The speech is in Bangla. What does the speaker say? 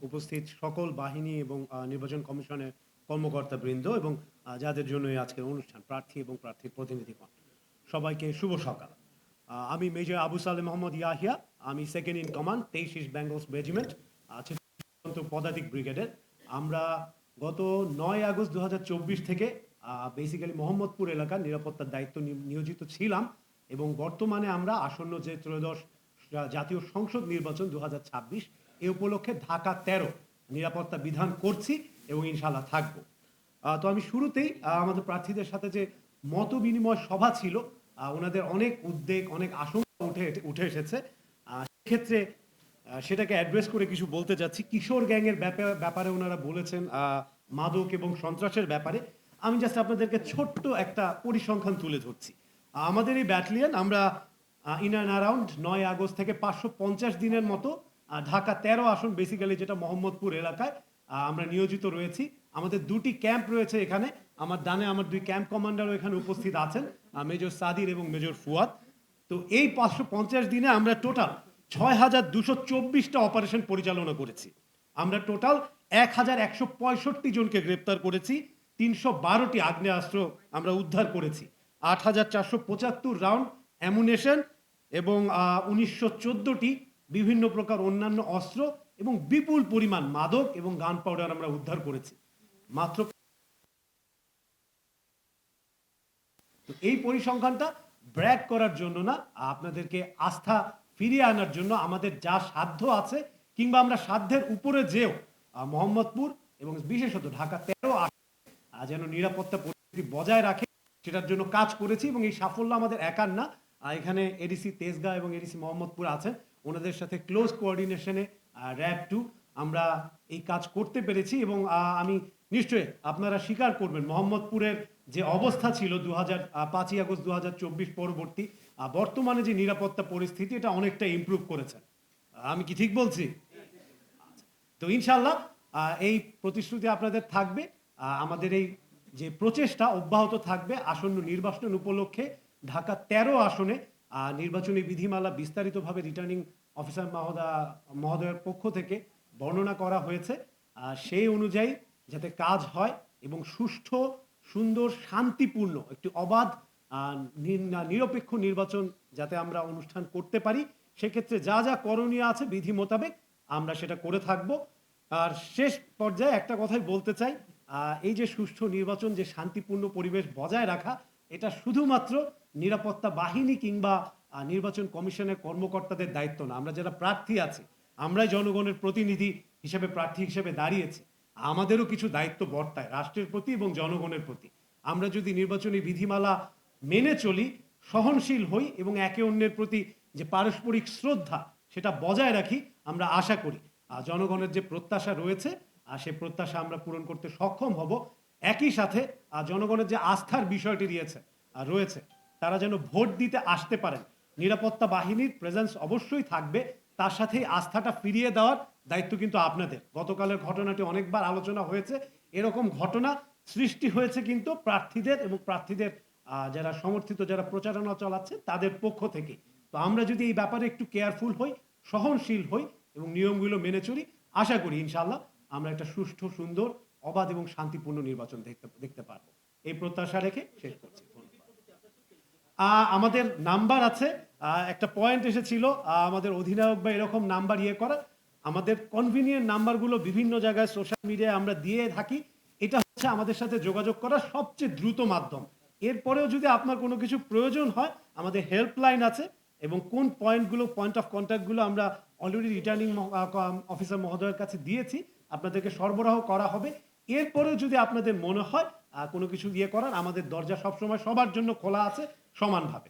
উপস্থিত সকল বাহিনী এবং নির্বাচন কমিশনের কর্মকর্তাবৃন্দ এবং যাদের জন্য এই আজকের অনুষ্ঠান, প্রার্থী এবং প্রার্থীর প্রতিনিধিগণ, সবাইকে শুভ সকাল। আমি মেজর আবু সালেহ মোহাম্মদ ইয়াহিয়া, আমি second in command 23 east Bengal's regiment পদাতিক ব্রিগেডের। আমরা গত 9 আগস্ট 2024 থেকে বেসিক্যালি মোহাম্মদপুর এলাকার নিরাপত্তার দায়িত্ব নিয়োজিত ছিলাম এবং বর্তমানে আমরা আসন্ন যে ত্রয়োদশ জাতীয় সংসদ নির্বাচন 2026 এ উপলক্ষে ঢাকা 13 নিরাপত্তা বিধান করছি এবং ইনশাল্লাহ থাকবো। তো আমি শুরুতেই আমাদের প্রার্থীদের সাথে যে মত বিনিময় সভা ছিল, ওনাদের অনেক উদ্বেগ, অনেক আশঙ্কা উঠে এসেছে। সেক্ষেত্রে সেটাকে অ্যাড্রেস করে কিছু বলতে যাচ্ছি। কিশোর গ্যাংয়ের ব্যাপারে ওনারা বলেছেন, মাদক এবং সন্ত্রাসের ব্যাপারে। আমি জাস্ট আপনাদেরকে ছোট্ট একটা পরিসংখ্যান তুলে ধরছি। আমাদের এই ব্যাটালিয়ন আমরা ইন অ্যান্ড অ্যারাউন্ড 9 আগস্ট থেকে 550 দিনের মতো ঢাকা 13 আসন, বেসিক্যালি যেটা মোহাম্মদপুর এলাকায় আমরা নিয়োজিত রয়েছি। আমাদের দুটি ক্যাম্প রয়েছে এখানে। আমার ডানে আমার দুই ক্যাম্প কমান্ডারও এখানে উপস্থিত আছেন, মেজর সাদির এবং মেজর ফুয়াদ। তো এই 550 দিনে আমরা টোটাল 6224টা অপারেশন পরিচালনা করেছি। আমরা টোটাল 1165 জনকে গ্রেপ্তার করেছি, 312টি আগ্নেয়াস্ত্র আমরা উদ্ধার করেছি, 8475 রাউন্ড অ্যামুনেশন এবং 1914টি বিভিন্ন প্রকার অন্যান্য অস্ত্র এবং বিপুল পরিমাণ মাদক এবং গান পাউডার আমরা উদ্ধার করেছি। মাত্র এই পরিসংখ্যানটা ব্র্যাক করার জন্য না, আপনাদেরকে আস্থা ফিরিয়ে আনার জন্য আমাদের যা সাধ্য আছে কিংবা আমরা সাধ্যের উপরে যেও মোহাম্মদপুর এবং বিশেষত ঢাকা 13 যেন নিরাপত্তা পরিস্থিতি বজায় রাখে সেটার জন্য কাজ করেছি এবং এই সাফল্য আমাদের একার না। এখানে এডিসি তেজগাঁ এবং এডিসি মোহাম্মদপুর আছেন, ওনাদের সাথে ক্লোজ কোঅর্ডিনেশনে র্যাব 2 আমরা এই কাজ করতে পেরেছি এবং আমি নিশ্চয়ই আপনারা স্বীকার করবেন মোহাম্মদপুরের যে অবস্থা ছিল 5 আগস্ট 2024 পরবর্তী, বর্তমানে যে নিরাপত্তা পরিস্থিতি এটা অনেকটা ইমপ্রুভ করেছে। আমি কি ঠিক বলছি? তো ইনশাল্লাহ এই প্রতিশ্রুতি আপনাদের থাকবে, আমাদের এই যে প্রচেষ্টা অব্যাহত থাকবে। আসন্ন নির্বাচন উপলক্ষে ঢাকা 13 আসনে নির্বাচনী বিধিমালা বিস্তারিতভাবে রিটার্নিং অফিসার মহোদয়ের পক্ষ থেকে বর্ণনা করা হয়েছে। সেই অনুযায়ী যাতে কাজ হয় এবং সুষ্ঠু, সুন্দর, শান্তিপূর্ণ একটি অবাধ নিরপেক্ষ নির্বাচন যাতে আমরা অনুষ্ঠান করতে পারি, সেক্ষেত্রে যা যা করণীয় আছে বিধি মোতাবেক আমরা সেটা করে থাকব। আর শেষ পর্যায়ে একটা কথাই বলতে চাই, এই যে সুষ্ঠু নির্বাচন, যে শান্তিপূর্ণ পরিবেশ বজায় রাখা, এটা শুধুমাত্র নিরাপত্তা বাহিনী কিংবা নির্বাচন কমিশনের কর্মকর্তাদের দায়িত্ব না। আমরা যারা প্রার্থী আছি, আমরাই জনগণের প্রতিনিধি হিসেবে প্রার্থী হিসেবে দাঁড়িয়েছি, আমাদেরও কিছু দায়িত্ব বর্তায় রাষ্ট্রের প্রতি এবং জনগণের প্রতি। আমরা যদি নির্বাচনী বিধিমালা মেনে চলি, সহনশীল হই এবং একে অন্যের প্রতি যে পারস্পরিক শ্রদ্ধা সেটা বজায় রাখি, আমরা আশা করি জনগণের যে প্রত্যাশা রয়েছে সে প্রত্যাশা আমরা পূরণ করতে সক্ষম হব। একই সাথে জনগণের যে আস্থার বিষয়টি রয়েছে, তারা যেন ভোট দিতে আসতে পারেন, নিরাপত্তা বাহিনীর প্রেজেন্স অবশ্যই থাকবে, তার সাথে আস্থাটা ফিরিয়ে দেওয়ার দায়িত্ব কিন্তু আপনাদের। গতকালের ঘটনাটি অনেকবার আলোচনা হয়েছে, এরকম ঘটনা সৃষ্টি হয়েছে কিন্তু প্রার্থীদের এবং প্রার্থীদের যারা সমর্থিত, যারা প্রচারণা চালাচ্ছে তাদের পক্ষ থেকে। তো আমরা যদি এই ব্যাপারে একটু কেয়ারফুল হই, সহনশীল হই এবং নিয়মগুলো মেনে চলি, আশা করি ইনশাল্লাহ আমরা একটা সুষ্ঠু, সুন্দর, অবাধ এবং শান্তিপূর্ণ নির্বাচন দেখতে পারবো। এই প্রত্যাশা রেখে শেষ করছি। আমাদের নাম্বার আছে, একটা পয়েন্ট এসেছিল আমাদের অধিনায়ক বা এরকম নাম্বার করা, আমাদের কনভিনিয়েন্ট নাম্বারগুলো বিভিন্ন জায়গায় সোশ্যাল মিডিয়ায় আমরা দিয়ে থাকি। এটা হচ্ছে আমাদের সাথে যোগাযোগ করার সবচেয়ে দ্রুত মাধ্যম। এরপরেও যদি আপনার কোনো কিছু প্রয়োজন হয়, আমাদের হেল্পলাইন আছে এবং কোন পয়েন্টগুলো, পয়েন্ট অফ কন্ট্যাক্টগুলো আমরা অলরেডি রিটার্নিং অফিসার মহোদয়ের কাছে দিয়েছি, আপনাদেরকে সরবরাহ করা হবে। এরপরেও যদি আপনাদের মনে হয় কোনো কিছু করার, আমাদের দরজা সবসময় সবার জন্য খোলা আছে সমানভাবে।